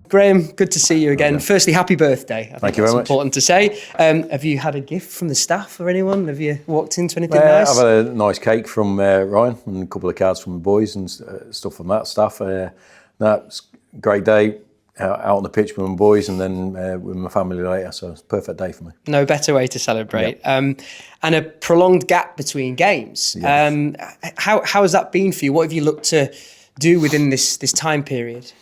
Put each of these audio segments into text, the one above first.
Graeme, good to see you again. Okay. Firstly, happy birthday. Thank you very much. That's important to say. Have you had a gift from the staff or anyone? Have you walked into anything nice? I've had a nice cake from Ryan and a couple of cards from the boys and stuff from that staff. It's a great day out on the pitch with my boys and then with my family later. So it's a perfect day for me. No better way to celebrate. Yep. And a prolonged gap between games. Yes. How has that been for you? What have you looked to do within this time period?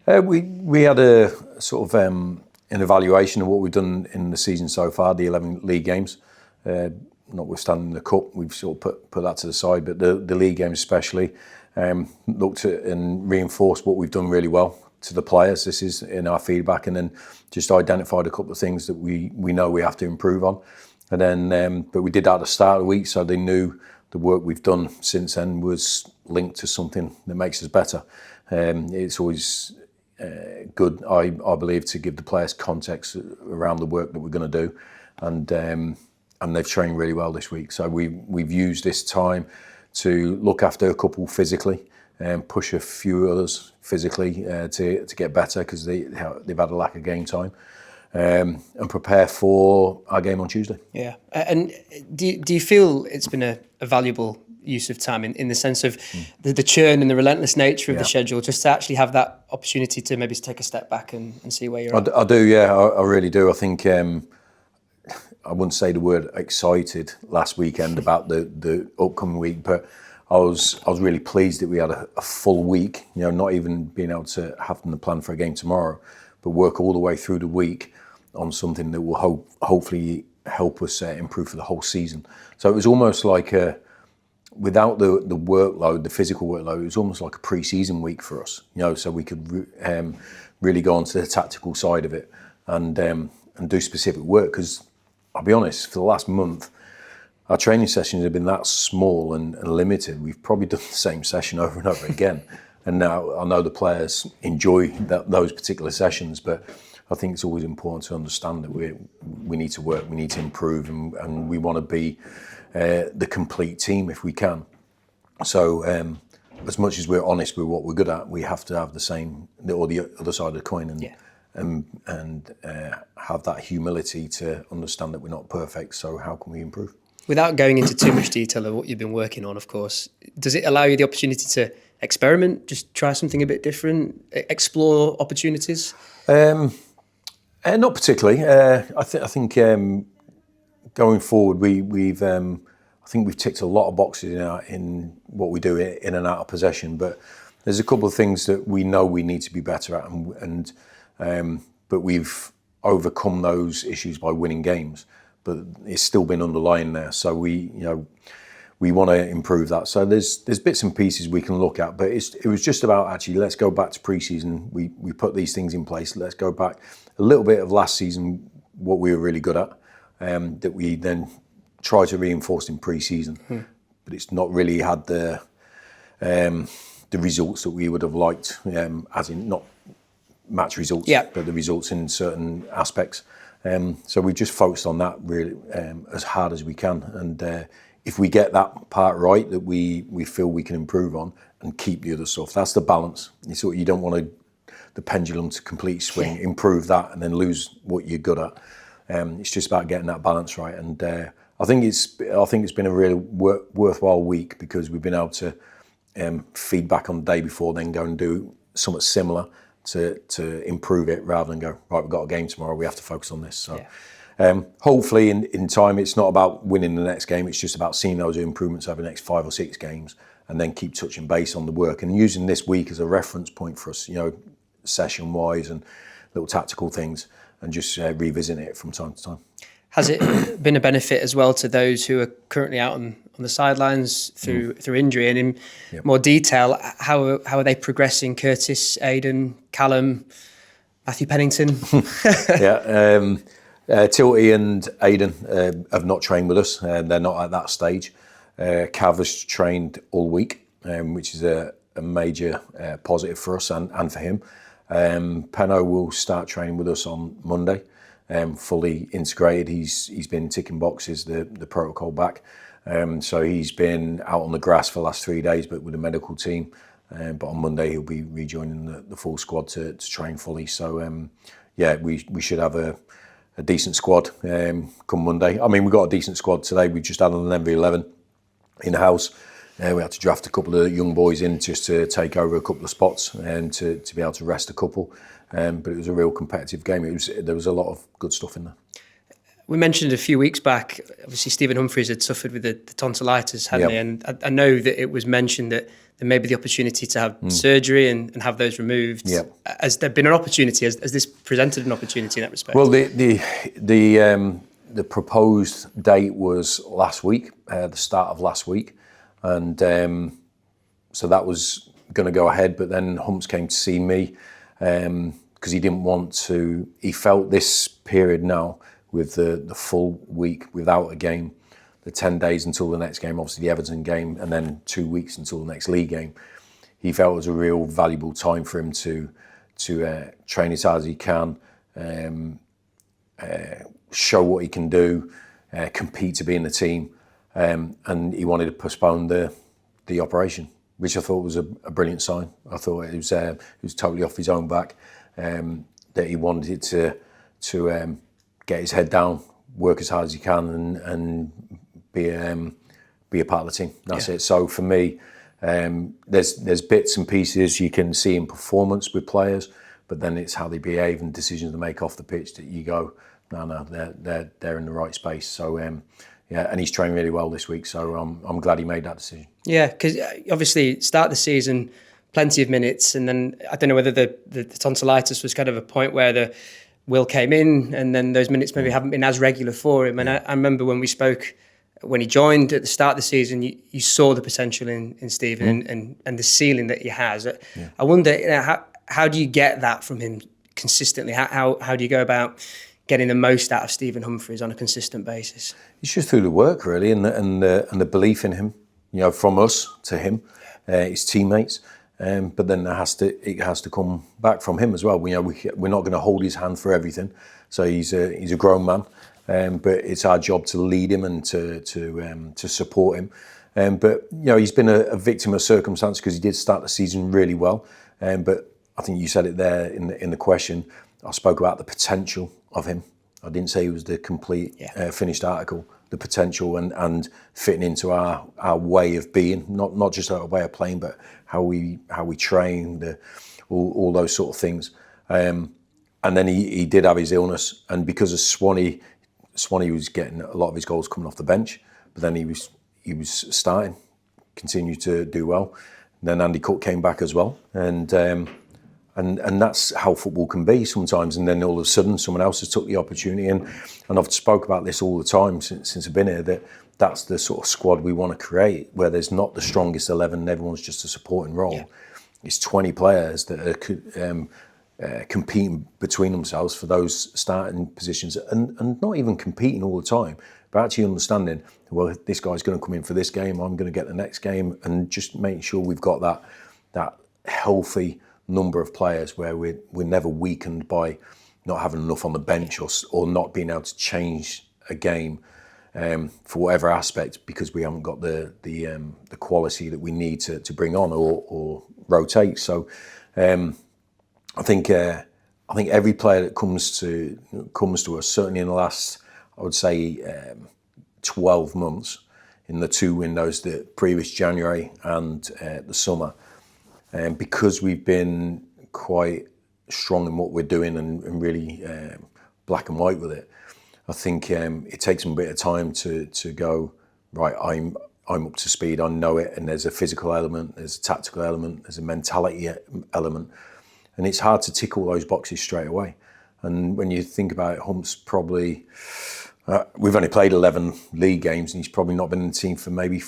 We had a sort of an evaluation of what we've done in the season so far, the 11 league games. Notwithstanding the cup, we've sort of put that to the side, but the league games especially, looked at and reinforced what we've done really well to the players. This is in our feedback, and then just identified a couple of things that we know we have to improve on. And then, but we did that at the start of the week, so they knew the work we've done since then was linked to something that makes us better. It's always good, I believe, to give the players context around the work that we're going to do, and they've trained really well this week. So we've used this time to look after a couple physically and push a few others physically to get better because they've had a lack of game time, and prepare for our game on Tuesday. Yeah, and do you feel it's been a valuable use of time in the sense of the churn and the relentless nature of the schedule, just to actually have that opportunity to maybe take a step back and see where you're at? I do, yeah, I really do. I think I wouldn't say the word excited last weekend about the upcoming week, but I was really pleased that we had a full week, not even being able to have the plan for a game tomorrow, but work all the way through the week on something that will hopefully help us improve for the whole season. So it was almost like without the workload, the physical workload, it was almost like a pre-season week for us, so we could really go on to the tactical side of it and do specific work. Because I'll be honest, for the last month, our training sessions have been that small and limited. We've probably done the same session over and over again. And now I know the players enjoy those particular sessions, but I think it's always important to understand that we need to work, we need to improve, and we want to be the complete team if we can. So as much as we're honest with what we're good at, we have to have the other side of the coin and have that humility to understand that we're not perfect. So how can we improve? Without going into too much detail of what you've been working on, of course, does it allow you the opportunity to experiment, just try something a bit different, explore opportunities? Not particularly. I think going forward, I think we've ticked a lot of boxes in what we do in and out of possession. But there's a couple of things that we know we need to be better at, but we've overcome those issues by winning games. But it's still been underlying there, so we want to improve that. So there's bits and pieces we can look at, but it was just about actually let's go back to pre-season. We put these things in place. Let's go back a little bit of last season, what we were really good at, that we then try to reinforce in pre-season. But it's not really had the results that we would have liked, as in not match results, but the results in certain aspects. So we just focused on that really as hard as we can, and if we get that part right that we feel we can improve on and keep the other stuff, that's the balance. You don't want the pendulum to completely swing, improve that and then lose what you're good at. It's just about getting that balance right, and I think it's been a really worthwhile week because we've been able to feed back on the day before, then go and do something similar to improve it, rather than go, right, we've got a game tomorrow, we have to focus on this. So hopefully in time, it's not about winning the next game, it's just about seeing those improvements over the next 5 or 6 games and then keep touching base on the work and using this week as a reference point for us, session wise and little tactical things, and just revisiting it from time to time. Has it been a benefit as well to those who are currently out on the sidelines through injury? And in more detail, how are they progressing? Curtis, Aidan, Callum, Matthew Pennington? Tilty and Aidan have not trained with us. They're not at that stage. Cav has trained all week, which is a major positive for us and for him. Penno will start training with us on Monday. Fully integrated. He's been ticking boxes, the protocol back, So he's been out on the grass for the last 3 days, but with the medical team. But on Monday he'll be rejoining the full squad to train fully. So we should have a decent squad come Monday. I mean, we've got a decent squad today. We just had an Nerville 11 in-house. We had to draft a couple of young boys in just to take over a couple of spots and to be able to rest a couple. But it was a real competitive game. There was a lot of good stuff in there. We mentioned a few weeks back, obviously Stephen Humphry had suffered with the tonsillitis, hadn't he? And I know that it was mentioned that there may be the opportunity to have surgery and have those removed. Has there been an opportunity? Has this presented an opportunity in that respect? Well, the proposed date was last week, the start of last week. And so that was going to go ahead, but then Humps came to see me because he didn't want to. He felt this period now with the full week without a game, the 10 days until the next game, obviously the Everton game, and then 2 weeks until the next league game. He felt it was a real valuable time for him to train as hard as he can, show what he can do, compete to be in the team. And he wanted to postpone the operation, which I thought was a brilliant sign. I thought it was totally off his own back, that he wanted to get his head down, work as hard as he can, and be a part of the team. That's it. So for me, there's bits and pieces you can see in performance with players, but then it's how they behave and decisions they make off the pitch that you go, no, they're in the right space. So. And he's trained really well this week, so I'm glad he made that decision. Yeah, because obviously start the season, plenty of minutes, and then I don't know whether the tonsillitis was kind of a point where the Will came in, and then those minutes maybe haven't been as regular for him. And I remember when we spoke, when he joined at the start of the season, you saw the potential in Stephen and the ceiling that he has. I wonder, how do you get that from him consistently? How do you go about getting the most out of Stephen Humphries on a consistent basis? It's just through the work, really, and the belief in him. From us to him, his teammates. But then it has to come back from him as well. We're not going to hold his hand for everything. So he's a grown man, but it's our job to lead him and to support him. But he's been a victim of circumstance because he did start the season really well. But I think you said it there in the question. I spoke about the potential of him. I didn't say he was the complete finished article. The potential and fitting into our way of being, not just our way of playing, but how we train, all those sort of things. And then he did have his illness, and because of Swanee was getting a lot of his goals coming off the bench, but then he was starting, continued to do well. And then Andy Cook came back as well, and that's how football can be sometimes. And then all of a sudden, someone else has took the opportunity. And I've spoke about this all the time since I've been here, that's the sort of squad we want to create, where there's not the strongest 11 and everyone's just a supporting role. Yeah. It's 20 players that are competing between themselves for those starting positions, and not even competing all the time, but actually understanding, well, this guy's going to come in for this game, I'm going to get the next game, and just making sure we've got that healthy number of players where we're never weakened by not having enough on the bench or not being able to change a game for whatever aspect because we haven't got the quality that we need to bring on or rotate. So I think every player that comes to us, certainly in the last, I would say 12 months, in the two windows, the previous January and the summer, because we've been quite strong in what we're doing and really black and white with it, I think it takes them a bit of time to go, right, I'm up to speed, I know it, and there's a physical element, there's a tactical element, there's a mentality element, and it's hard to tick all those boxes straight away. And when you think about it, Hump's probably, we've only played 11 league games, and he's probably not been in the team for maybe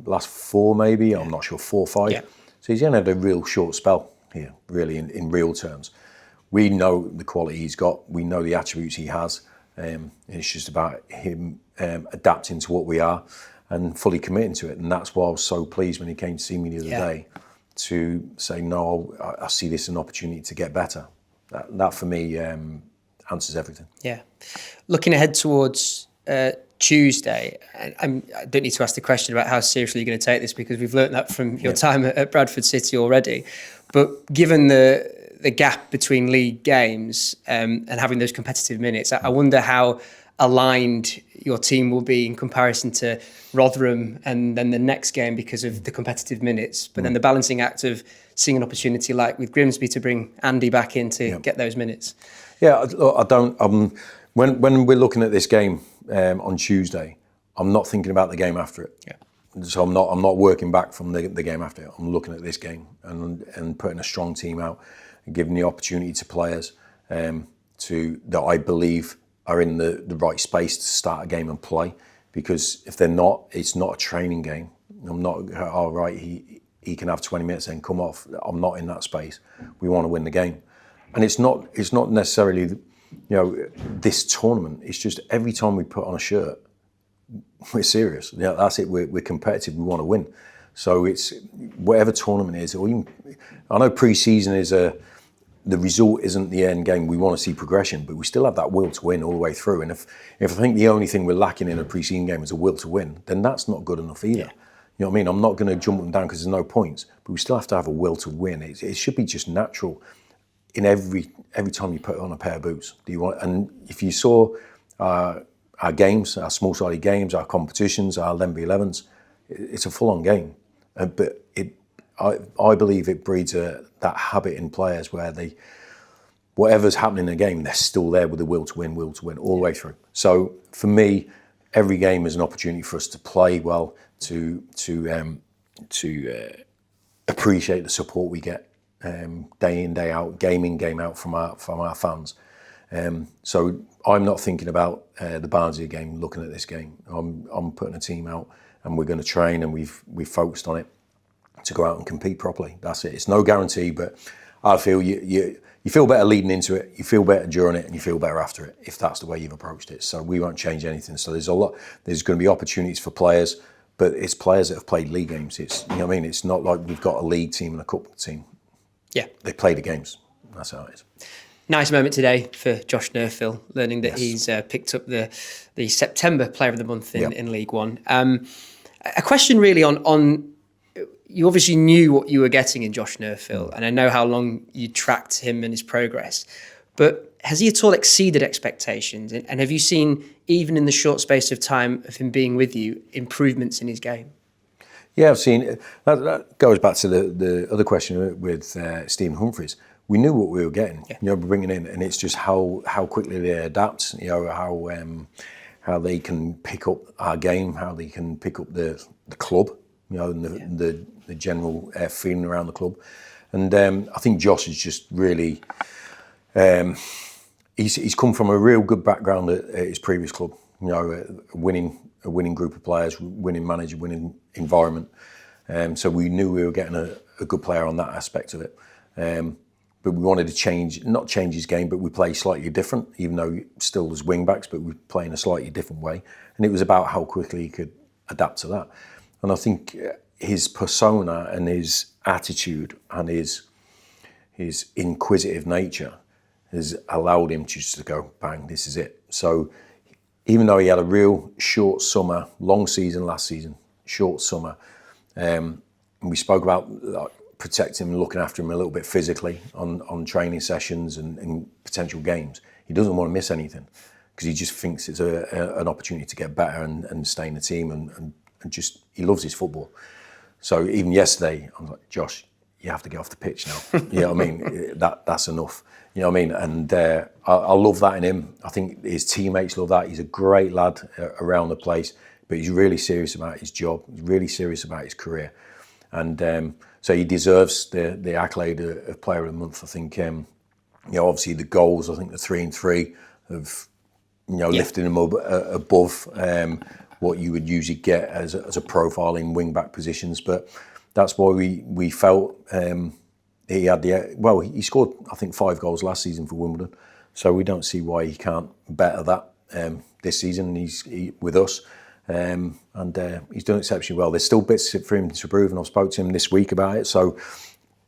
last 4, maybe, I'm not sure, 4 or 5. Yeah. So he's only had a real short spell here, really, in real terms. We know the quality he's got, we know the attributes he has, and it's just about him adapting to what we are and fully committing to it. And that's why I was so pleased when he came to see me the other day to say, no, I see this as an opportunity to get better. That for me answers everything. Yeah. Looking ahead towards Tuesday, and I don't need to ask the question about how seriously you're going to take this because we've learnt that from your time at Bradford City already. But given the gap between league games and having those competitive minutes, I wonder how aligned your team will be in comparison to Rotherham and then the next game because of the competitive minutes. But then the balancing act of seeing an opportunity like with Grimsby to bring Andy back in to get those minutes. Yeah, I don't. When we're looking at this game on Tuesday, I'm not thinking about the game after it. Yeah. So I'm not working back from the game after it. I'm looking at this game and putting a strong team out and giving the opportunity to players that I believe are in the right space to start a game and play. Because if they're not, it's not a training game. I'm not, right, he can have 20 minutes and come off. I'm not in that space. We want to win the game. And it's not necessarily, this tournament. It's just every time we put on a shirt, we're serious. Yeah, that's it. We're competitive. We want to win. So it's whatever tournament it is. Or even, I know pre-season is the result isn't the end game. We want to see progression, but we still have that will to win all the way through. And if I think the only thing we're lacking in a pre-season game is a will to win, then that's not good enough either. Yeah. You know what I mean? I'm not going to jump them down because there's no points, but we still have to have a will to win. It should be just natural in every time you put on a pair of boots. And if you saw our games, our small-sided games, our competitions, our 11v11s, it's a full-on game. But I believe it breeds that habit in players where whatever's happening in the game, they're still there with the will to win all the way through. So for me, every game is an opportunity for us to play well, to appreciate the support we get day in, day out, game in, game out from our fans. So I'm not thinking about the Barnsley game, looking at this game. I'm putting a team out and we're going to train and we've focused on it to go out and compete properly. That's it. It's no guarantee, but I feel you feel better leading into it, you feel better during it, and you feel better after it if that's the way you've approached it. So we won't change anything. So there's going to be opportunities for players, but it's players that have played league games. It's It's not like we've got a league team and a cup team. Yeah, they play the games. That's how it is. Nice moment today for Josh Nerville, learning that he's picked up the September Player of the Month in League One. A question really on you obviously knew what you were getting in Josh Nerville, and I know how long you tracked him and his progress, but has he at all exceeded expectations? And have you seen, even in the short space of time of him being with you, improvements in his game? Yeah, I've seen. That goes back to the other question with Stephen Humphries. We knew what we were getting, bringing in, and it's just how quickly they adapt. How they can pick up our game, how they can pick up the club, and the general feeling around the club. And I think Josh is just really. He's come from a real good background at his previous club. A winning group of players, winning manager, winning environment. So we knew we were getting a good player on that aspect of it. But we wanted to not change his game, but we play slightly different, even though still as wing backs, but we play in a slightly different way. And it was about how quickly he could adapt to that. And I think his persona and his attitude and his inquisitive nature has allowed him just to go, bang, this is it. So even though he had a real short summer, long season last season, short summer, and we spoke about protecting him and looking after him a little bit physically on training sessions and potential games. He doesn't want to miss anything because he just thinks it's an opportunity to get better and stay in the team and just, he loves his football. So even yesterday, I'm like, Josh, you have to get off the pitch now. You know what I mean? That's enough. You know what I mean? And I love that in him. I think his teammates love that. He's a great lad around the place, but he's really serious about his job. He's really serious about his career. And so he deserves the accolade of Player of the Month. I think, obviously the goals, I think the 3 and 3 have, lifted him up above what you would usually get as a profile in wing-back positions. But that's why we felt he had he scored, I think, 5 goals last season for Wimbledon. So we don't see why he can't better that this season. He's with us. And he's done exceptionally well. There's still bits for him to improve, and I've spoke to him this week about it. So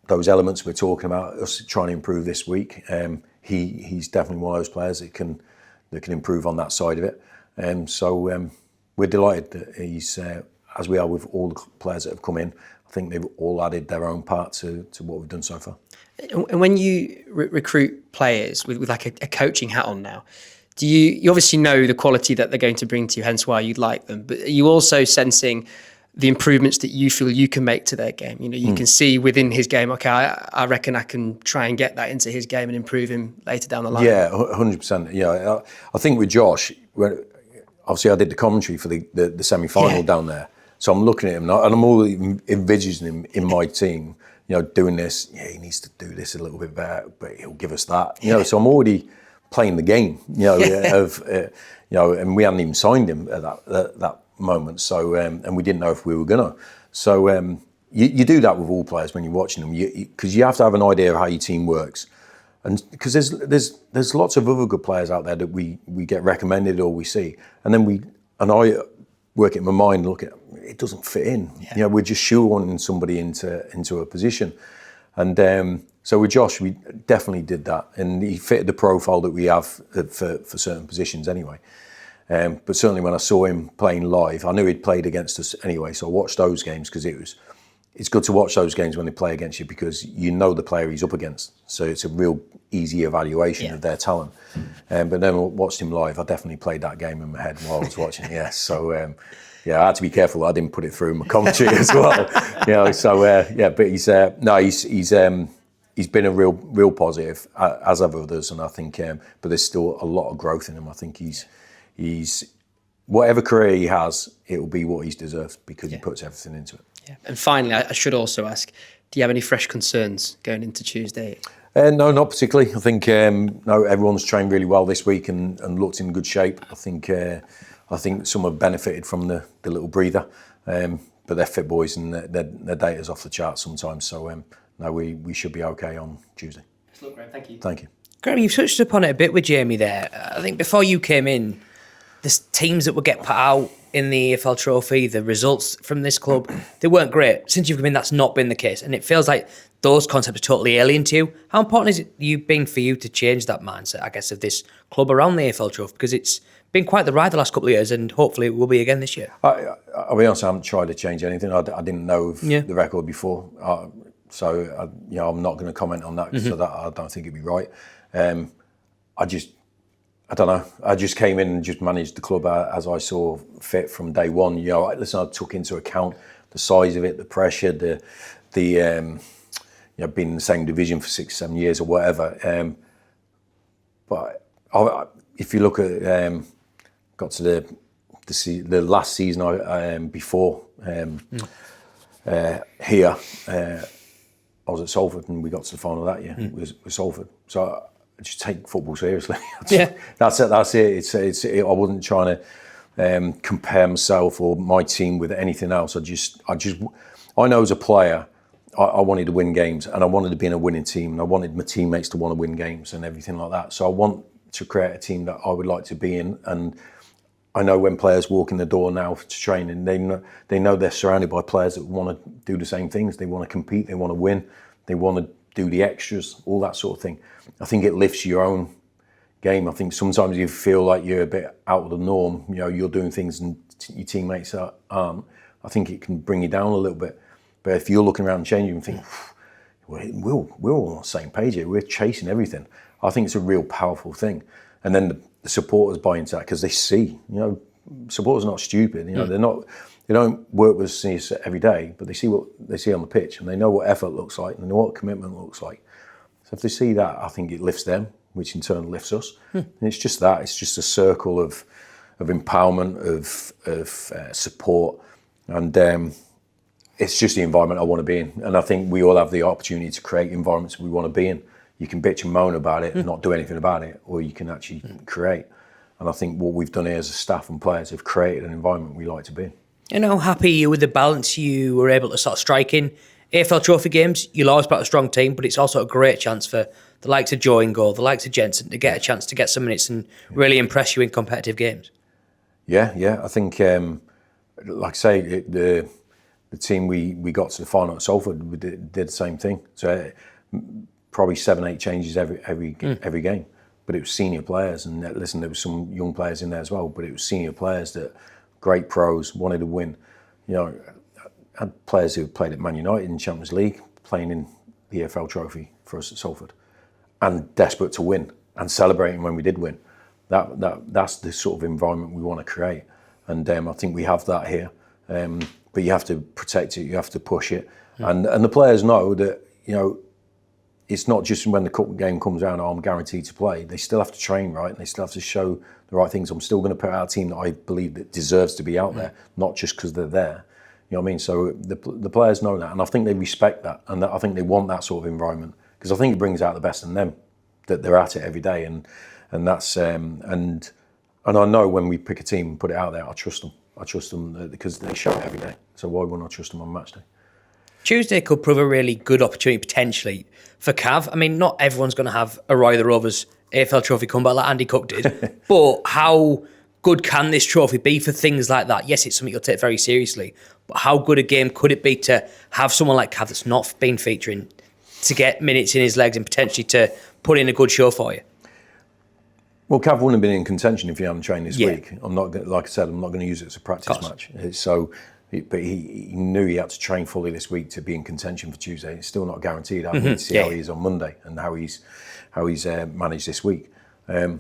those elements we're talking about, us trying to improve this week, he's definitely one of those players that can improve on that side of it. we're delighted that he's, as we are with all the players that have come in, I think they've all added their own part to what we've done so far. And when you recruit players with like a coaching hat on now, do you obviously know the quality that they're going to bring to you, hence why you'd like them, but are you also sensing the improvements that you feel you can make to their game? You know, you can see within his game, okay, I reckon I can try and get that into his game and improve him later down the line. Yeah, 100%. Yeah, I think with Josh, obviously I did the commentary for the semi-final down there. So I'm looking at him and I'm all envisaging him in my team, you know, doing this. Yeah, he needs to do this a little bit better, but he'll give us that. You know, so I'm already playing the game, you know, you know, and we hadn't even signed him at that moment. So, and we didn't know if we were gonna. So you do that with all players when you're watching them, because you have to have an idea of how your team works. And because there's lots of other good players out there that we get recommended or we see, and I work it in my mind and look at it doesn't fit in. You know, we're just shoehorning somebody into a position, and so with Josh we definitely did that, and he fitted the profile that we have for certain positions anyway. But certainly when I saw him playing live, I knew he'd played against us anyway, so I watched those games because it's good to watch those games when they play against you because you know the player he's up against. So it's a real easy evaluation of their talent. But then I watched him live. I definitely played that game in my head while I was watching it. Yes. So I had to be careful. I didn't put it through my commentary as well. You know. So but he's been a real positive, as have others, and I think. But there's still a lot of growth in him. I think he's whatever career he has, it will be what he's deserved because he puts everything into it. Yeah. And finally, I should also ask, do you have any fresh concerns going into Tuesday? No, not particularly. I think no, everyone's trained really well this week and looked in good shape. I think some have benefited from the little breather, but they're fit boys and their data's off the charts sometimes. So no, we should be okay on Tuesday. Look, Graeme, thank you. Thank you. Graeme, you've touched upon it a bit with Jamie there. I think before you came in, the teams that would get put out in the EFL Trophy, the results from this club, they weren't great. Since you've come in, that's not been the case. And it feels like those concepts are totally alien to you. How important is it been for you to change that mindset, I guess, of this club around the EFL Trophy? Because it's been quite the ride the last couple of years and hopefully it will be again this year. I'll be honest, I haven't tried to change anything. I didn't know of the record before. So I'm not going to comment on that because I don't think it'd be right. I don't know. I just came in and just managed the club as I saw fit from day one. You know, listen, I took into account the size of it, the pressure, the being in the same division for 6-7 years or whatever. But if you look at got to the last season before here, I was at Salford and we got to the final that year with Salford. So I just take football seriously. That's it. I wasn't trying to compare myself or my team with anything else. I know as a player, I wanted to win games and I wanted to be in a winning team and I wanted my teammates to want to win games and everything like that. So I want to create a team that I would like to be in. And I know when players walk in the door now to training, they know they're surrounded by players that want to do the same things. They want to compete, they want to win, they want to do the extras, all that sort of thing. I think it lifts your own game. I think sometimes you feel like you're a bit out of the norm. You know, you're doing things and your teammates aren't. I think it can bring you down a little bit. But if you're looking around and changing and think, we're all on the same page here. We're chasing everything. I think it's a real powerful thing. And then the supporters buy into that because they see. You know, supporters are not stupid. You know, they don't work with us every day, but they see what they see on the pitch and they know what effort looks like and they know what commitment looks like. So if they see that, I think it lifts them, which in turn lifts us. And it's just that. It's just a circle of empowerment, of support, and it's just the environment I want to be in. And I think we all have the opportunity to create environments we want to be in. You can bitch and moan about it and not do anything about it, or you can actually create. And I think what we've done here as a staff and players have created an environment we like to be in. And how happy are you with the balance you were able to sort of strike in? AFL Trophy games, you'll always back a strong team, but it's also a great chance for the likes of Joe in goal, the likes of Jensen to get a chance to get some minutes and really impress you in competitive games. Yeah. I think, like I say, the team we got to the final at Salford we did the same thing. So probably 7-8 changes every game, but it was senior players. And listen, there was some young players in there as well, but it was senior players that great pros, wanted to win. You know, had players who played at Man United in Champions League, playing in the EFL Trophy for us at Salford, and desperate to win and celebrating when we did win. That's the sort of environment we want to create, and I think we have that here. But you have to protect it, you have to push it, and the players know that, you know, it's not just when the cup game comes around, I'm guaranteed to play. They still have to train, right? And they still have to show the right things. I'm still going to put out a team that I believe that deserves to be out there, not just because they're there. You know what I mean? So the players know that, and I think they respect that, and I think they want that sort of environment, because I think it brings out the best in them, that they're at it every day, and that's and I know when we pick a team and put it out there, I trust them. I trust them because they show it every day. So why wouldn't I trust them on match day? Tuesday could prove a really good opportunity potentially for Cav. I mean, not everyone's going to have a Roy the Rovers AFL Trophy comeback like Andy Cook did, but how good can this trophy be for things like that? Yes, it's something you'll take very seriously, but how good a game could it be to have someone like Cav that's not been featuring to get minutes in his legs and potentially to put in a good show for you? Well, Cav wouldn't have been in contention if he hadn't trained this week. I'm not, like I said, I'm not going to use it as a practice match. But he knew he had to train fully this week to be in contention for Tuesday. It's still not guaranteed. I need to see how he is on Monday and how he's managed this week. But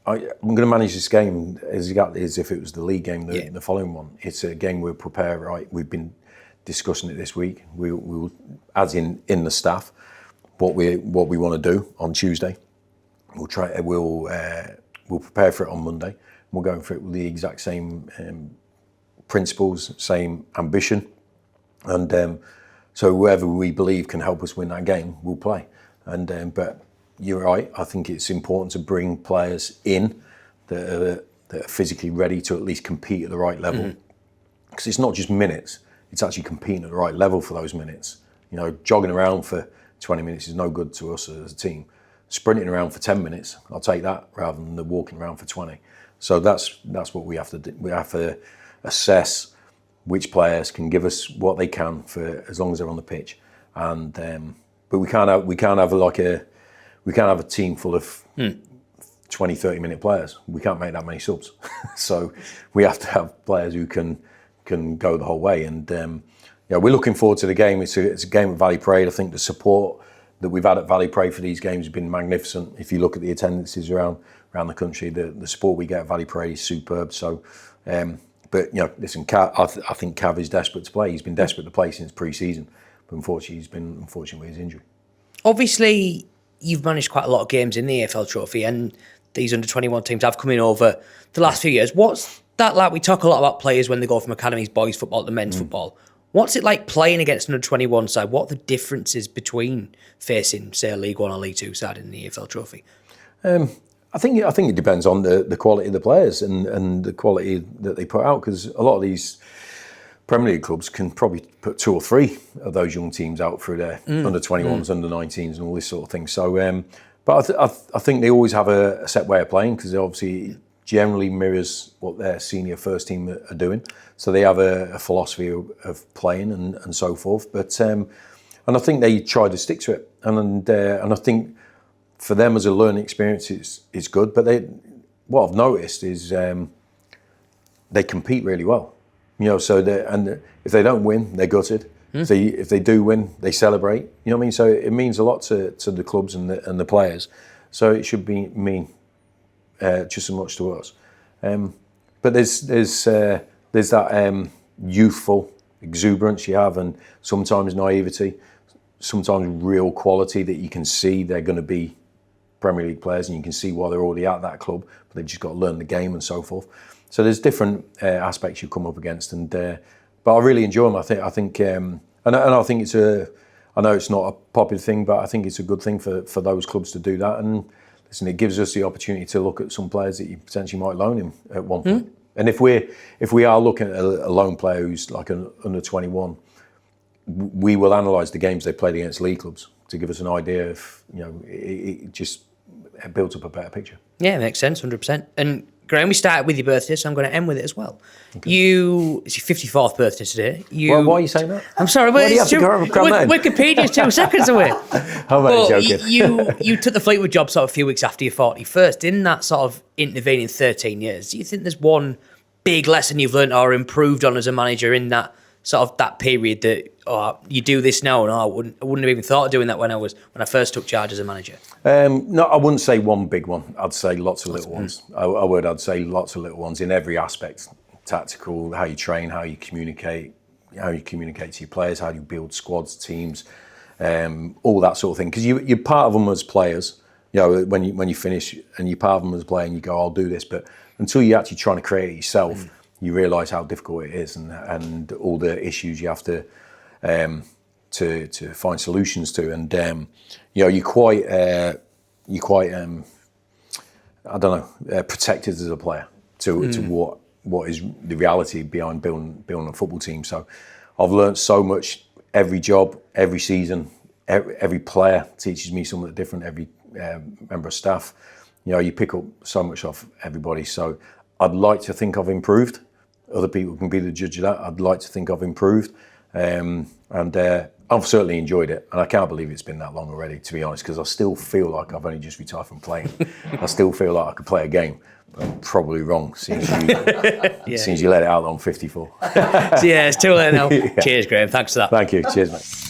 I'm going to manage this game as if it was the league game, the following one. It's a game we'll prepare right. We've been discussing it this week. We will, as in the staff, what we want to do on Tuesday. We'll prepare for it on Monday. We're going for it with the exact same principles, same ambition, and so whoever we believe can help us win that game, we'll play. And but you're right. I think it's important to bring players in that are physically ready to at least compete at the right level, because it's not just minutes; it's actually competing at the right level for those minutes. You know, jogging around for 20 minutes is no good to us as a team. Sprinting around for 10 minutes, I'll take that rather than the walking around for 20. So that's what we have to do. We have to assess which players can give us what they can for as long as they're on the pitch, and but we can't have a team full of 20, 30 minute players. We can't make that many subs. So we have to have players who can go the whole way. And we're looking forward to the game. It's a game at Valley Parade. I think the support that we've had at Valley Parade for these games has been magnificent. If you look at the attendances around the country, the support we get at Valley Parade is superb. So, but listen, I think Cav is desperate to play. He's been desperate to play since pre-season, but unfortunately, he's been unfortunate with his injury. Obviously, you've managed quite a lot of games in the AFL Trophy, and these under-21 teams have come in over the last few years. What's that like? We talk a lot about players when they go from academies, boys football to men's football. What's it like playing against an under-21 side? What are the differences between facing, say, a League One or League Two side in the AFL Trophy? I think it depends on the quality of the players and the quality that they put out, because a lot of these Premier League clubs can probably put 2 or 3 of those young teams out through their under-21s, under-19s and all this sort of thing. So, but I think they always have a set way of playing, because it obviously generally mirrors what their senior first team are doing. So they have a philosophy of playing and so forth. But and I think they try to stick to it. And I think for them as a learning experience, it's good. But what I've noticed is they compete really well. So if they don't win, they're gutted. If they do win, they celebrate. You know what I mean? So it means a lot to the clubs and the players. So it should mean just as much to us. But there's that youthful exuberance you have, and sometimes naivety, sometimes real quality that you can see they're going to be Premier League players, and you can see why they're already at that club, but they've just got to learn the game and so forth. So there's different aspects you come up against, and but I really enjoy them. I think, and I think I know it's not a popular thing, but I think it's a good thing for those clubs to do that. And listen, it gives us the opportunity to look at some players that you potentially might loan him at one point. And if we are looking at a loan player who's like an under-21, we will analyse the games they played against league clubs to give us an idea of, it just builds up a better picture. Yeah, makes sense, 100%. And Graeme, we started with your birthday, so I'm going to end with it as well. Okay. It's your 54th birthday today. Well, why are you saying that? I'm sorry, but Wikipedia's 2 seconds away. How about joking? You took the Fleetwood job sort of a few weeks after your 41st. In that sort of intervening 13 years, do you think there's one big lesson you've learned or improved on as a manager in that sort of that period that you do this now and I wouldn't have even thought of doing that when I first took charge as a manager? No, I wouldn't say one big one. I'd say lots of little ones. I'd say lots of little ones in every aspect. Tactical, how you train, how you communicate to your players, how you build squads, teams, all that sort of thing. Because you're part of them as players. You know, when you finish and you're part of them as a player and you go, I'll do this. But until you're actually trying to create it yourself, you realise how difficult it is and all the issues you have to find solutions to. And you know, you're quite protected as a player to what is the reality behind building a football team. So I've learned so much. Every job, every season, every player teaches me something different. Every member of staff, you know, you pick up so much off everybody. So I'd like to think I've improved. Other people can be the judge of that. I'd like to think I've improved, and I've certainly enjoyed it. And I can't believe it's been that long already, to be honest, because I still feel like I've only just retired from playing. I still feel like I could play a game. But I'm probably wrong since you let it out on 54. Yeah, it's too late now. Yeah. Cheers, Graeme. Thanks for that. Thank you. Cheers, mate.